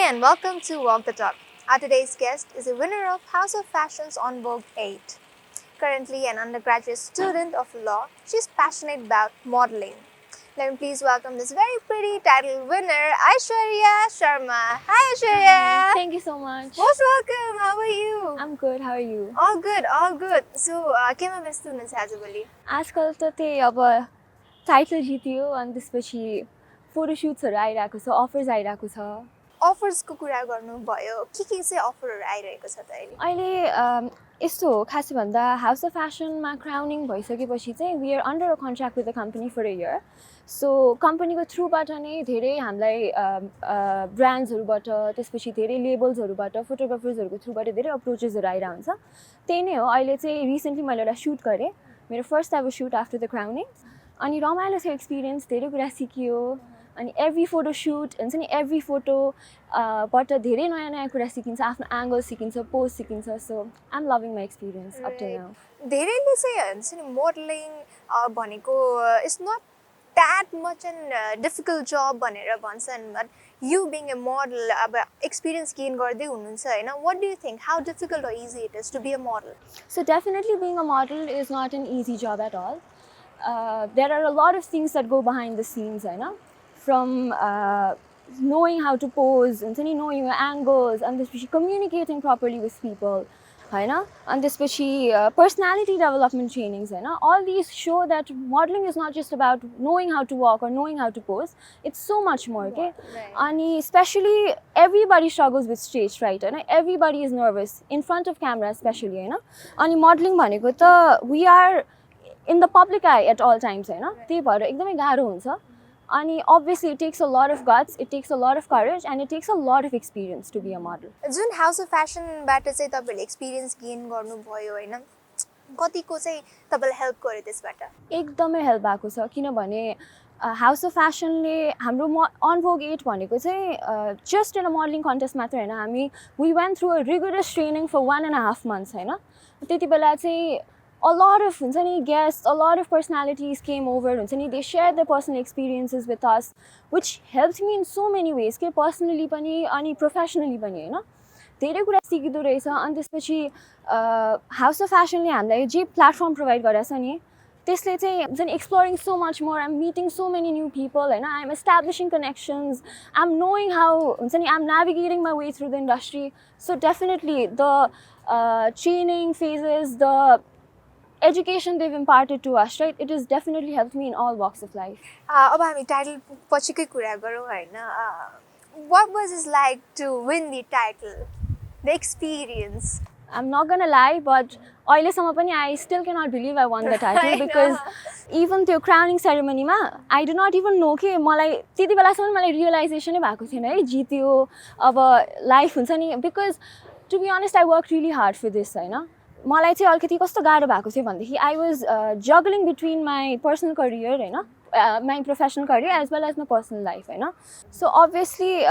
and welcome to Walk the Talk. Our today's guest is a winner of House of Fashions on Vogue 8. Currently an undergraduate student of law, she's passionate about modeling. Let me please welcome this very pretty title winner, Aishwarya Sharma. Hi Aishwarya! Thank you so much. Most welcome, how are you? I'm good, how are you? All good, all good. So, केमा व्यस्त हुनुहुन्छ आजभोलि? आजकल त त्यही अब title जित्यो अनि त्यसपछि फोटोसुट्सहरू आइरहेको छ, अफर्स आइरहेको छ। अफर्सको कुरा गर्नुभयो, के चाहिँ अफरहरू आइरहेको छ त अहिले? अहिले यस्तो हो खासै भन्दा हाउस अफ फ्यासनमा क्राउनिङ भइसकेपछि चाहिँ we are under a contract with the company for a year. So कम्पनीको थ्रुबाट नै धेरै हामीलाई ब्रान्ड्सहरूबाट त्यसपछि धेरै लेबल्सहरूबाट फोटोग्राफर्सहरूको थ्रुबाट धेरै अप्रोचेसहरू आइरहेको हुन्छ। त्यही नै हो। अहिले चाहिँ रिसेन्टली मैले एउटा सुट गरेँ, मेरो first ever shoot after the crowning. अनि रमाइलो थियो एक्सपिरियन्स, धेरै कुरा सिकियो। अनि एभ्री फोटो सुट हुन्छ नि, एभ्री फोटोबाट धेरै नयाँ नयाँ कुरा सिकिन्छ, आफ्नो एङ्गल सिकिन्छ, पोज सिकिन्छ। So I am loving my experience up to now. धेरैले चाहिँ हुन्छ नि मोडलिङ भनेको it's not that much an difficult जब भनेर भन्छन्, but you being a model अब एक्सपिरियन्स गेन गर्दै हुनुहुन्छ होइन, what do you think how difficult or easy it is to be a model? So definitely being a model is not an easy job at all. There are a lot of things that go behind the scenes, होइन, from knowing how to pose, knowing your angles, and त्यसपछि communicating properly with people, होइन, and त्यसपछि personality development trainings, होइन, all these show that modeling is not just about knowing how to walk or knowing how to pose, it's so much more, okay? अनि especially everybody struggles with stage fright, होइन, everybody is nervous in front of camera especially, होइन। अनि modeling भनेको त we are in the public eye at all times, होइन, त्यही भएर एकदमै गाह्रो हुन्छ। अनि obviously it takes a lot of guts, it takes a lot of courage, and it takes a lot of experience to be a model. जुन house of फ्यासनबाट चाहिँ तपाईँले एक्सपिरियन्स गेन गर्नुभयो होइन, कतिको चाहिँ तपाईँलाई हेल्प गर्यो त्यसबाट? एकदमै हेल्प भएको छ, किनभने हाउस अफ फ्यासनले हाम्रो अन भोग 8 भनेको चाहिँ just in a modelling contest मात्र होइन, हामी we went through a rigorous training for 1.5 months, होइन। त्यति बेला चाहिँ a lot of guests, a lot of personalities came over, they shared their personal experiences with us, which helped me in so many ways, personally पनि अनि professionally पनि, होइन, धेरै कुरा सिकिँदो रहेछ। अनि त्यसपछि हाउस अफ फ्यासनले हामीलाई जे प्लेटफर्म प्रोभाइड गरेछ नि, त्यसले चाहिँ exploring so much more, I'm meeting so many new people, होइन, I'm establishing connections, I'm knowing how I'm navigating my way through the industry. So definitely the training phases, the education they've imparted to us, right, it has definitely helped me in all walks of life. अब हामी title पछिकै कुरा गरौँ होइन, what was it like to win the title, the experience? I'm not gonna lie, but अहिलेसम्म पनि I still cannot believe I won the title because even त्यो crowning ceremony मा I do not even know कि मलाई त्यति बेलासम्म मलाई realization नै भएको थिएन है जित्यो अब लाइफ हुन्छ नि, because to be honest I worked really hard for this, होइन। मलाई चाहिँ अलिकति कस्तो गाह्रो भएको थियो भनेदेखि I was juggling between my personal career, होइन, my professional career as well as my personal life, होइन। So obviously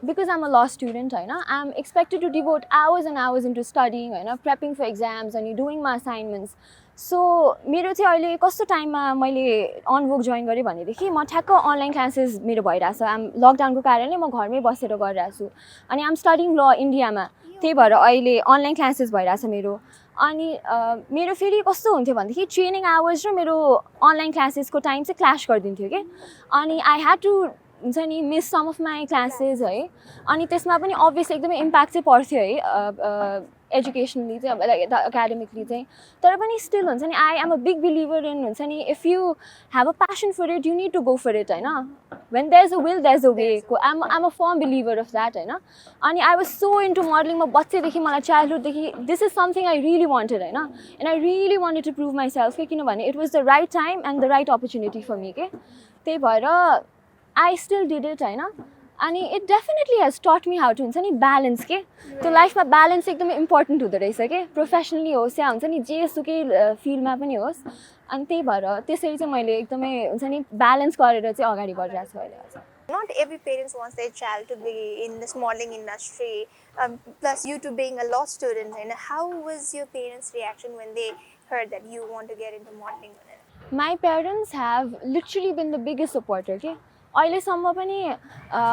because I'm a law student, होइन, I'm expected to devote hours and hours into studying, होइन, prepping for exams and doing my assignments. So मेरो चाहिँ अहिले कस्तो टाइममा मैले अन भोग जोइन गरेँ भनेदेखि म ठ्याक्क अनलाइन क्लासेस मेरो भइरहेछ, आम लकडाउनको कारणले म घरमै बसेर गरिरहेको छु। अनि आम स्टडिङ ल इन्डियामा, त्यही भएर अहिले अनलाइन क्लासेस भइरहेछ मेरो। अनि मेरो फेरि कस्तो हुन्थ्यो भनेदेखि ट्रेनिङ आवर्स र मेरो अनलाइन क्लासेसको टाइम चाहिँ क्ल्यास गरिदिन्थ्यो कि, अनि आई ह्याड टु हुन्छ नि miss some of my classes है। अनि त्यसमा पनि अभियसली एकदमै इम्प्याक्ट चाहिँ पर्थ्यो है एजुकेसनली चाहिँ, अब लाइक एकाडेमिकली चाहिँ। तर पनि स्टिल हुन्छ नि I am a big believer in हुन्छ नि if you have a passion for it you need to go for it, होइन, when there's a will there's a way. I'm a firm believer of that, होइन। अनि I was so into modeling, म बच्चैदेखि मलाई चाइल्डहुडदेखि this is something I really wanted, होइन, and I really wanted to prove myself के, किनभने it was the right time and the right opportunity for me के, त्यही भएर I still did it, होइन। अनि it definitely has taught me how to हुन्छ नि ब्यालेन्स के, त्यो लाइफमा ब्यालेन्स एकदमै इम्पोर्टेन्ट हुँदो रहेछ के, प्रोफेसनली होस् या हुन्छ नि जेसुकै फिल्डमा पनि होस्। अनि त्यही भएर त्यसरी चाहिँ मैले एकदमै हुन्छ नि ब्यालेन्स गरेर चाहिँ अगाडि बढिरहेको छु अहिले। Not every parent wants their child to be in this modeling industry, plus you to being a law student, and how was your parents' reaction when they heard that you want to get into modeling? My parents have literally been the biggest supporter, okay? अहिलेसम्म पनि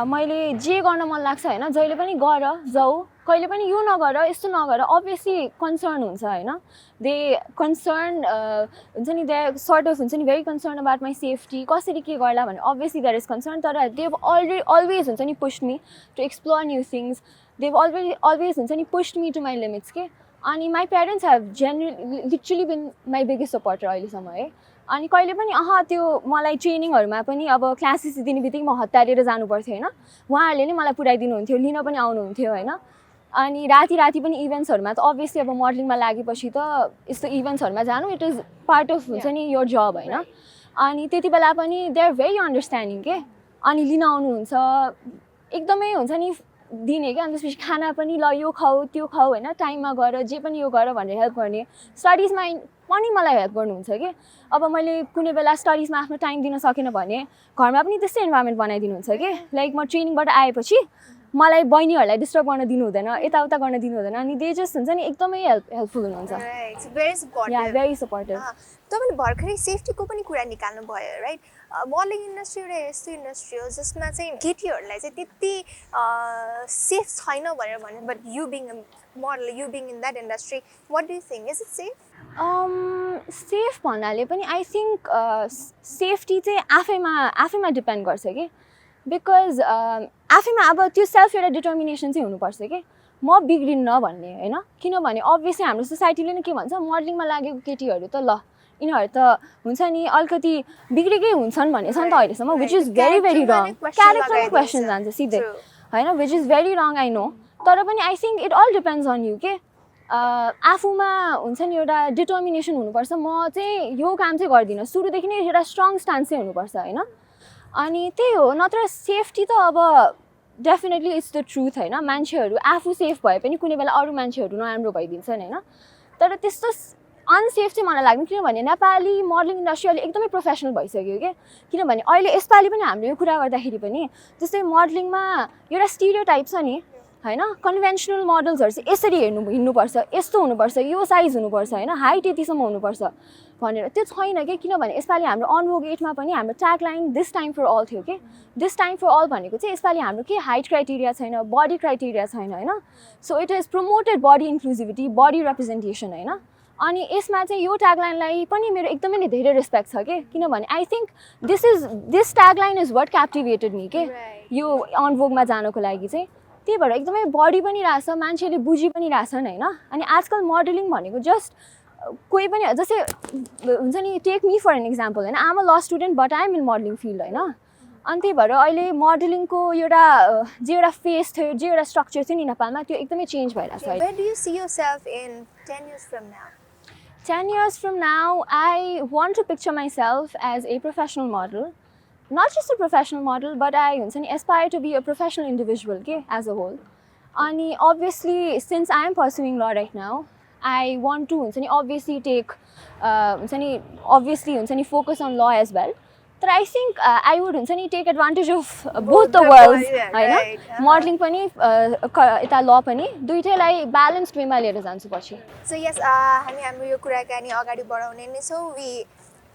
मैले जे गर्न मन लाग्छ हैन जहिले पनि गर जाऊ कहिले पनि यो नगर यस्तो नगर अभियसली कन्सर्न हुन्छ हैन दे कन्सर्न हुन्छ नि दे सर्ट अफ हुन्छ नि भेरी कन्सर्न अबाउट माई सेफ्टी कसरी के गर्ला भने अभियसली देयर इज कन्सर्न तर दे अलवेज हुन्छ नि pushed me to explore new things they always हुन्छ नि pushed me to my limits के अनि my parents have literally been my biggest supporter अहिलेसम्म है अनि कहिले पनि त्यो मलाई ट्रेनिङहरूमा पनि अब क्लासेस दिने बित्तिकै म हतारेर जानुपर्थ्यो हैन उहाँहरूले नै मलाई पुऱ्याइदिनुहुन्थ्यो लिन पनि आउनुहुन्थ्यो हैन अनि राति पनि इभेन्ट्सहरूमा त अभियसली अब मोडलिङमा लागेपछि त यस्तो इभेन्ट्सहरूमा जानु इट इज पार्ट अफ हुन्छ नि योर जब हैन अनि त्यति बेला पनि दे आर भेरी अन्डरस्ट्यान्डिङ के अनि लिन आउनुहुन्छ एकदमै हुन्छ नि दिने क्या अनि त्यसपछि खाना पनि ल यो खाऊ त्यो खाऊ हैन टाइममा गर जे पनि यो गर भनेर हेल्प गर्ने स्टडिजमा पनि मलाई हेल्प गर्नुहुन्छ कि अब मैले कुनै बेला स्टडिजमा आफ्नो टाइम दिन सकेन भने घरमा पनि त्यस्तै इन्भाइरोमेन्ट बनाइदिनुहुन्छ कि लाइक म ट्रेनिङबाट आएपछि मलाई बहिनीहरूलाई डिस्टर्ब गर्न दिनु हुँदैन यताउता गर्न दिनु हुँदैन अनि दे जस्ट हुन्छ नि एकदमै हेल्पफुल हुनुहुन्छ भेरी सपोर्टिभ तपाईँले भर्खरै सेफ्टीको पनि कुरा निकाल्नु भयो राइट मोडलिङ इन्डस्ट्री एउटा यस्तो इन्डस्ट्री हो जसमा चाहिँ केटीहरूलाई चाहिँ त्यति सेफ छैन भनेर भन्यो but you being model you being in that industry watt do you think is it safe safe भन्नाले पनि आई थिङ्क सेफ्टी चाहिँ आफैमा डिपेन्ड गर्छ कि बिकज आफैमा अब त्यो सेल्फ एउटा डिटर्मिनेसन चाहिँ हुनुपर्छ कि म बिग्रिन्न भन्ने होइन किनभने अभियसली हाम्रो सोसाइटीले नै के भन्छ मोडलिङमा लागेको केटीहरू त ल यिनीहरू त हुन्छ नि अलिकति बिग्रेकै हुन्छन् भन्ने छ नि त अहिलेसम्म विच इज भेरी रङ क्यारेक्टरमै क्वेसन जान्छ सिधै होइन विच इज भेरी रङ आई नो तर पनि I think it all depends on you के आफूमा हुन्छ नि एउटा डिटर्मिनेसन हुनुपर्छ म चाहिँ यो काम चाहिँ गर्दिनँ सुरुदेखि नै एउटा स्ट्रङ स्टान्स चाहिँ हुनुपर्छ होइन अनि त्यही हो नत्र सेफ्टी त अब डेफिनेटली इट्स द ट्रुथ होइन मान्छेहरू आफू सेफ भए पनि कुनै बेला अरू मान्छेहरू नराम्रो भइदिन्छन् होइन तर त्यस्तो अनसेफ चाहिँ मलाई लाग्दैन किनभने नेपाली मोडलिङ इन्डस्ट्री अहिले एकदमै प्रोफेसनल भइसक्यो क्या किनभने अहिले यसपालि पनि हामीले यो कुरा गर्दाखेरि पनि जस्तै मोडलिङमा एउटा स्टिरियोटाइप छ नि होइन कन्भेन्सनल मोडल्सहरू चाहिँ यसरी हिँड्नुपर्छ यस्तो हुनुपर्छ यो साइज हुनुपर्छ होइन हाइट यतिसम्म हुनुपर्छ भनेर त्यो छैन कि किनभने यसपालि हाम्रो अनभोग 8मा पनि हाम्रो tag line this time for all थियो कि दिस टाइम फर अल भनेको चाहिँ यसपालि हाम्रो के हाइट क्राइटेरिया छैन बडी क्राइटेरिया छैन होइन so it is promoted body inclusivity body representation होइन अनि यसमा चाहिँ यो ट्यागलाइनलाई पनि मेरो एकदमै नै धेरै रेस्पेक्ट छ कि किनभने I think this tagline is what captivated me के यो अनभोगमा जानको लागि चाहिँ त्यही भएर एकदमै बडी पनि रहेछ मान्छेले बुझी पनि रहेछन् होइन अनि आजकल मोडलिङ भनेको जस्ट कोही पनि जस्तै हुन्छ नि take me for an example होइन I'm a law student but I'm in modelling field होइन अनि त्यही भएर अहिले मोडलिङको एउटा जे एउटा फेस थियो जे एउटा स्ट्रक्चर थियो नि नेपालमा त्यो एकदमै चेन्ज भइरहेछ 10 years from now, I want to picture myself as a professional model. Not just a professional model, but I aspire to be a professional individual as a whole. And obviously, since I am pursuing law right now, I want to obviously focus on law as well. But I think I would take advantage of both the worlds. Right? Modeling pani, law pani, दुईटैलाई balanced way मा लिएर जान्छु पछि. So yes, हामी हाम्रो यो कुराकानी अगाडि बढाउने नै छौं. We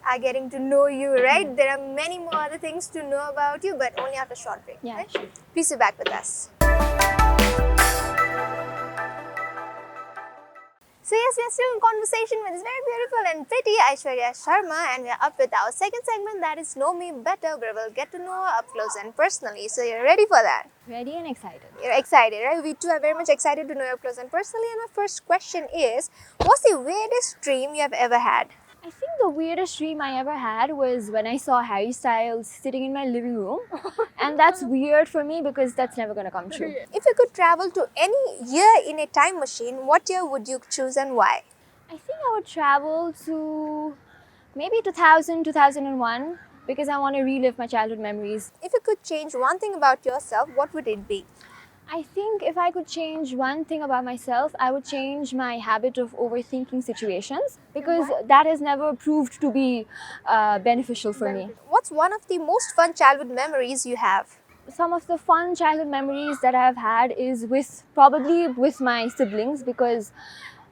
are getting to know you, right? There are many more other things to know about you, but only after a short break. Yeah, right? sure. Please be back with us. So yes, we are still in conversation with this very beautiful and pretty Aishwarya Sharma, and we are up with our second segment, that is Know Me Better, where we'll get to know her up close and personally. So you're ready for that? Ready and excited. You're excited, right? We too are very much excited to know you up close and personally. And my first question is, what's the weirdest dream you have ever had? I think the weirdest dream I ever had was when I saw Harry Styles sitting in my living room. And that's weird for me because that's never going to come true. If you could travel to any year in a time machine, what year would you choose and why? I think I would travel to maybe 2000, 2001 because I want to relive my childhood memories. If you could change one thing about yourself, what would it be? I think if I could change one thing about myself, I would change my habit of overthinking situations because that has never proved to be beneficial for me. What's one of the most fun childhood memories you have? Some of the fun childhood memories that I have had is probably with my siblings because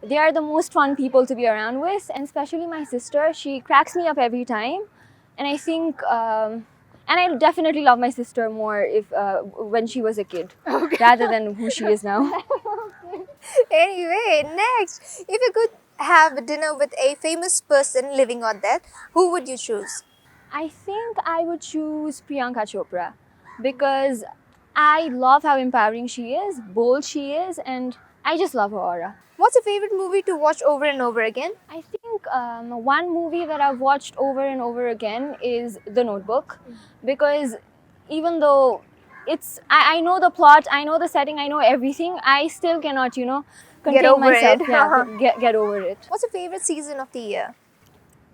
they are the most fun people to be around with, and especially my sister. She cracks me up every time, and I think And I definitely love my sister more if when she was a kid, rather than who she is now. Anyway, next, if you could have dinner with a famous person, living or dead, who would you choose? I think I would choose Priyanka Chopra because I love how empowering she is, bold she is, and I just love her aura. What's your favorite movie to watch over and over again? I think one movie that I've watched over and over again is The Notebook because even though I know the plot, I know the setting, I know everything, I still cannot, Get contain over myself. it. Yeah, get over it. What's your favorite season of the year?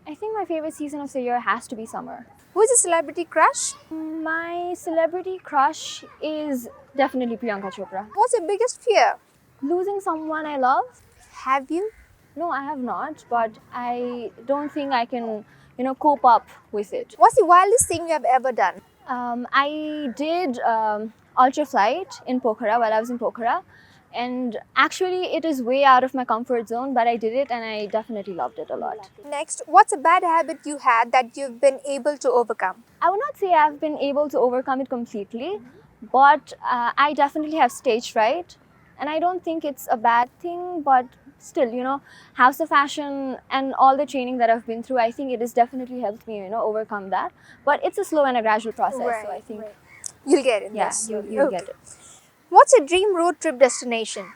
I think my favorite season of the year has to be summer. Who is a celebrity crush? My celebrity crush is definitely Priyanka Chopra. What's your biggest fear? Losing someone I love? Have you? No, I have not, but I don't think I can, cope up with it. What's the wildest thing you have ever done? I did ultra flight in Pokhara while I was in Pokhara, and actually it is way out of my comfort zone, but I did it and I definitely loved it a lot. Next, what's a bad habit you had that you've been able to overcome? I would not say I've been able to overcome it completely, but I definitely have stage fright, and I don't think it's a bad thing, but still, House of Fashion and all the training that I've been through, I think it has definitely helped me, overcome that. But it's a slow and a gradual process, so I think you'll get it. yeah, Yes, you'll get it. What's your dream road trip destination?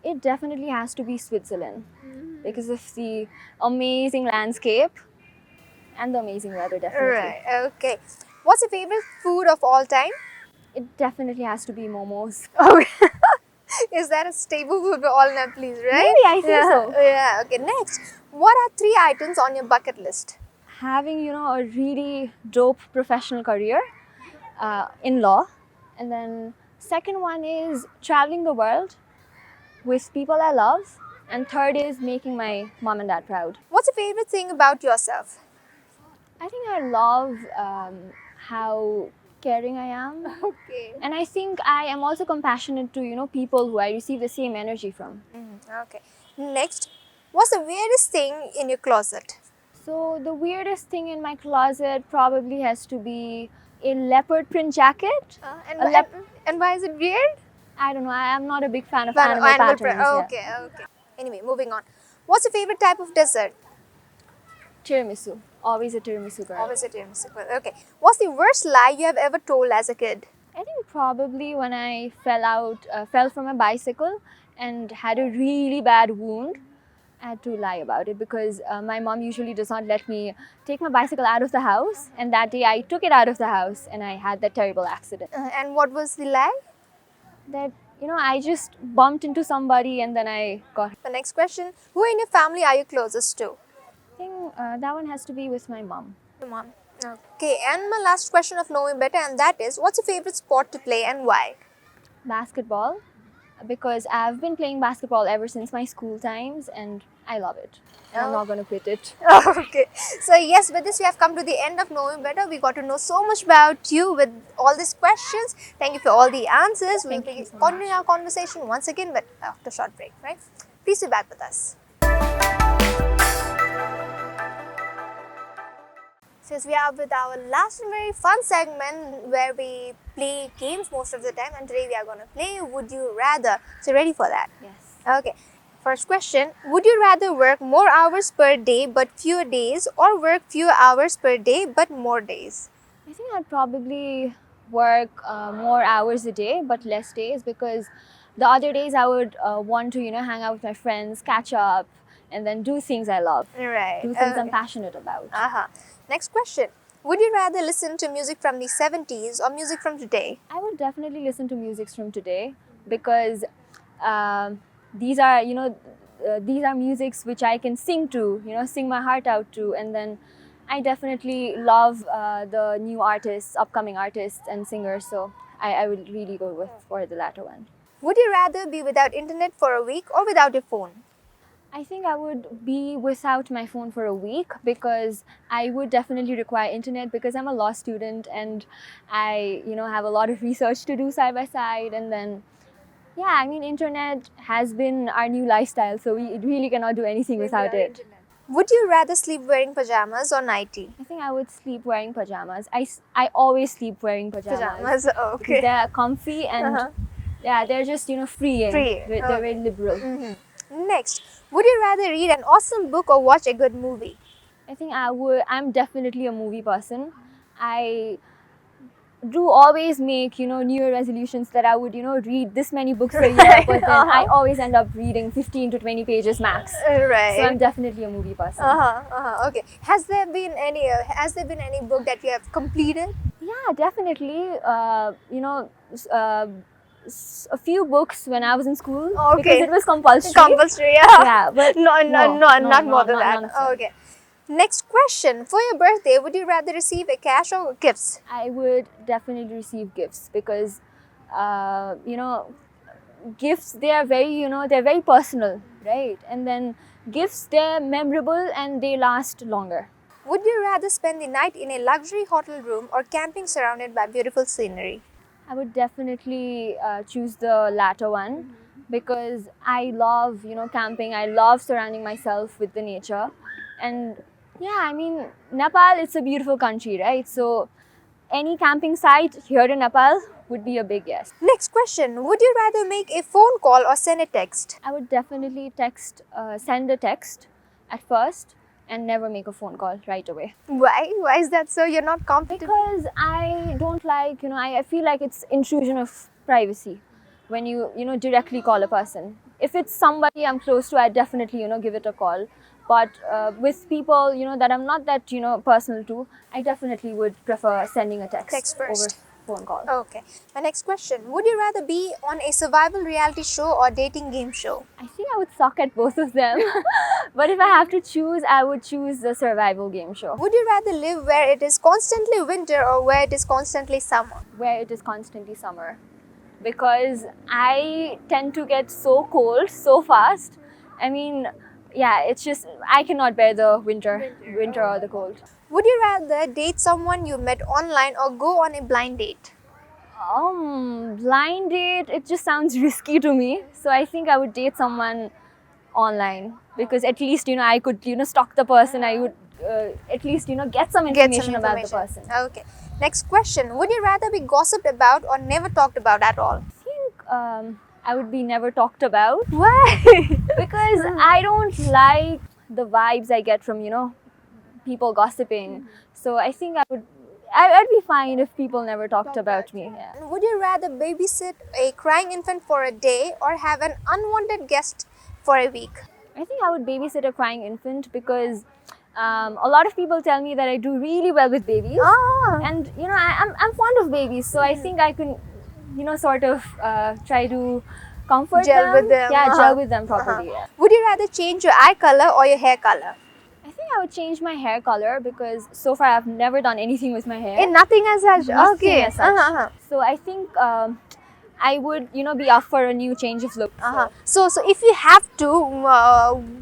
It definitely has to be Switzerland because of the amazing landscape and the amazing weather, definitely. Right. Okay. What's your favorite food of all time? It definitely has to be momos. Oh, is that a staple food for all Nepalese, right? Maybe, I think so. Yeah. Okay. Next, what are 3 items on your bucket list? Having, a really dope professional career in law. And then second one is traveling the world with people I love. And third is making my mom and dad proud. What's your favorite thing about yourself? I think I love how caring I am. Okay. And I think I am also compassionate to, people who I receive the same energy from. Okay. Next, what's the weirdest thing in your closet? So the weirdest thing in my closet probably has to be a leopard print jacket. And why is it weird? I don't know, I am not a big fan of But animal patterns. Yeah. Okay. Anyway, moving on. What's your favorite type of dessert? Tiramisu. Always a tiramisu girl. Always a tiramisu. Okay. What's the worst lie you have ever told as a kid? I think probably when I fell from a bicycle and had a really bad wound. I had to lie about it because my mom usually does not let me take my bicycle out of the house, and that day I took it out of the house and I had that terrible accident. And what was the lie? That, I just bumped into somebody and then I got. The next question, who in your family are you closest to? I think that one has to be with my mom. Your mom. Okay, and my last question of knowing better, and that is, what's your favorite sport to play and why? Basketball, because I've been playing basketball ever since my school times and I love it. And I'm not going to quit it. Okay, so yes, with this we have come to the end of knowing better. We got to know so much about you with all these questions. Thank you for all the answers. We'll be continuing our conversation once again, but after a short break, right? Please be back with us. Since we are with our last and very fun segment where we play games most of the time, and today we are going to play Would You Rather. So ready for that? Yes. Okay. First question, would you rather work more hours per day but fewer days, or work fewer hours per day but more days? I think I'd probably work more hours a day but less days, because the other days I would want to, hang out with my friends, catch up, and then do things I love. Right. Do things I'm passionate about. Next question. Would you rather listen to music from the 70s or music from today? I would definitely listen to music from today, because these are, these are musics which I can sing to, sing my heart out to. And then I definitely love the new artists, upcoming artists and singers. So I would really go for the latter one. Would you rather be without internet for a week or without your phone? I think I would be without my phone for a week, because I would definitely require internet, because I'm a law student and I, have a lot of research to do side by side. And then, yeah, I mean, internet has been our new lifestyle, so we really cannot do anything without it. Would you rather sleep wearing pajamas or nightie? I think I would sleep wearing pajamas. I always sleep wearing pajamas. Pajamas, Because okay. they're comfy and yeah, they're just, freeing. Free. They're very liberal. Next, would you rather read an awesome book or watch a good movie? I think I'm definitely a movie person. I do always make, New Year resolutions that I would, read this many books a year, but then I always end up reading 15 to 20 pages max. Right. So I'm definitely a movie person. Okay. Has there been any book that you have completed? Yeah, definitely. A few books when I was in school because it was compulsory. Compulsory, yeah. Yeah, but not more than that. none of that. Okay. Next question. For your birthday, would you rather receive a cash or gifts? I would definitely receive gifts because, gifts, they are very, they're very personal, right? And then gifts, they're memorable and they last longer. Would you rather spend the night in a luxury hotel room or camping surrounded by beautiful scenery? I would definitely choose the latter one because I love, camping. I love surrounding myself with the nature. And yeah, I mean, Nepal, it's a beautiful country, right? So any camping site here in Nepal would be a big yes. Next question. Would you rather make a phone call or send a text? I would definitely send a text at first and never make a phone call right away. Why? Why is that so? You're not comfortable? Because I don't like, I feel like it's intrusion of privacy when you, directly call a person. If it's somebody I'm close to, I definitely, give it a call. But with people, that I'm not that, personal to, I definitely would prefer sending a text first. Over phone call. Okay. My next question. Would you rather be on a survival reality show or dating game show? I think I would suck at both of them. But if I have to choose, I would choose the survival game show. Would you rather live where it is constantly winter or where it is constantly summer? Where it is constantly summer. Because I tend to get so cold so fast. I mean, yeah, it's just, I cannot bear the winter or the cold. Would you rather date someone you met online or go on a blind date? Blind date, it just sounds risky to me. So I think I would date someone online because at least, I could, stalk the person. I would at least, get some information about the person. Okay. Next question. Would you rather be gossiped about or never talked about at all? I think I would be never talked about. Why? Because I don't like the vibes I get from, people gossiping. So I think I'd be fine if people never talked about me. Yeah. Would you rather babysit a crying infant for a day or have an unwanted guest for a week? I think I would babysit a crying infant because a lot of people tell me that I do really well with babies. And, I'm fond of babies. So I think I can, sort of try to comfort Gel with them. Yeah, gel with them properly. Yeah. Would you rather change your eye color or your hair color? I think I would change my hair color because so far I've never done anything with my hair. Nothing as such. Nothing Okay. as such. So I think I would, be up for a new change of look. So if you have to,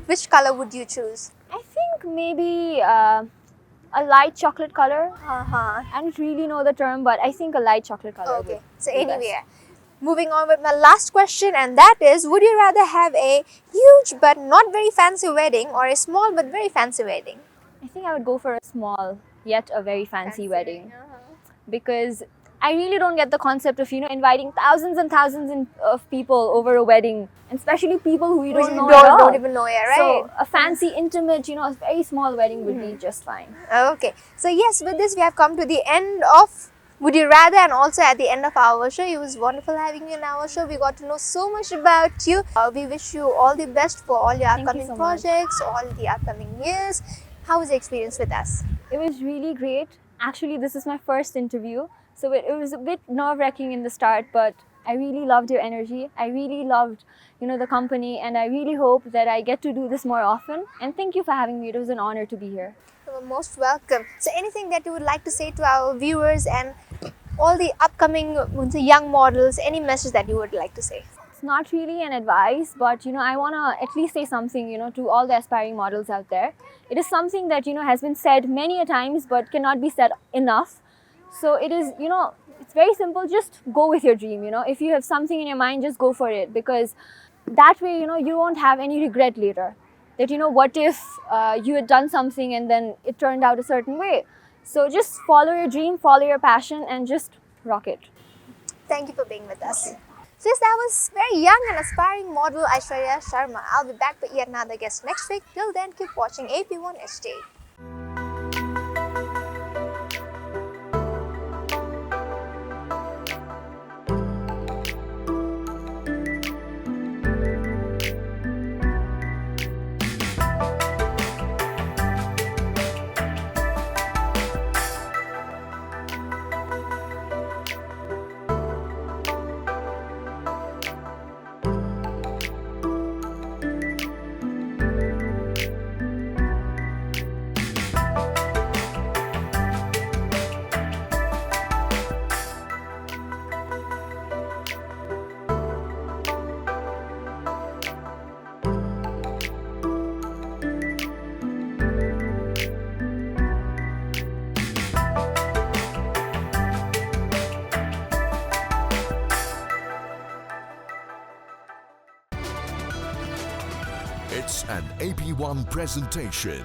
which color would you choose? I think maybe a light chocolate color. I don't really know the term, but I think a light chocolate color. Okay. So anyway, moving on with my last question, and that is, would you rather have a huge but not very fancy wedding or a small but very fancy wedding? I think I would go for a small yet a very fancy wedding because I really don't get the concept of, inviting thousands and thousands of people over a wedding, and especially people who you don't know at all. Don't even know, yeah, right? So a fancy, intimate, a very small wedding would be just fine. Okay. So yes, with this we have come to the end of Would You Rather, and also at the end of our show. It was wonderful having you in our show. We got to know so much about you. We wish you all the best for all your upcoming projects, all the upcoming years. How was the experience with us? It was really great. Actually, this is my first interview. So it was a bit nerve-wracking in the start, but I really loved your energy. I really loved, the company, and I really hope that I get to do this more often. And thank you for having me. It was an honor to be here. You're most welcome. So anything that you would like to say to our viewers and all the upcoming young models, any message that you would like to say? It's not really an advice, but I want to at least say something, to all the aspiring models out there. It is something that, has been said many a times, but cannot be said enough. So it is, it's very simple. Just go with your dream, If you have something in your mind, just go for it, because that way, you won't have any regret later. that, you know, what if you had done something and then it turned out a certain way. So just follow your dream, follow your passion, and just rock it. Thank you for being with us. So yes, that was very young and aspiring model Aishwarya Sharma. I'll be back with yet another guest next week. Till then, keep watching AP1HD. It's an AP1 presentation.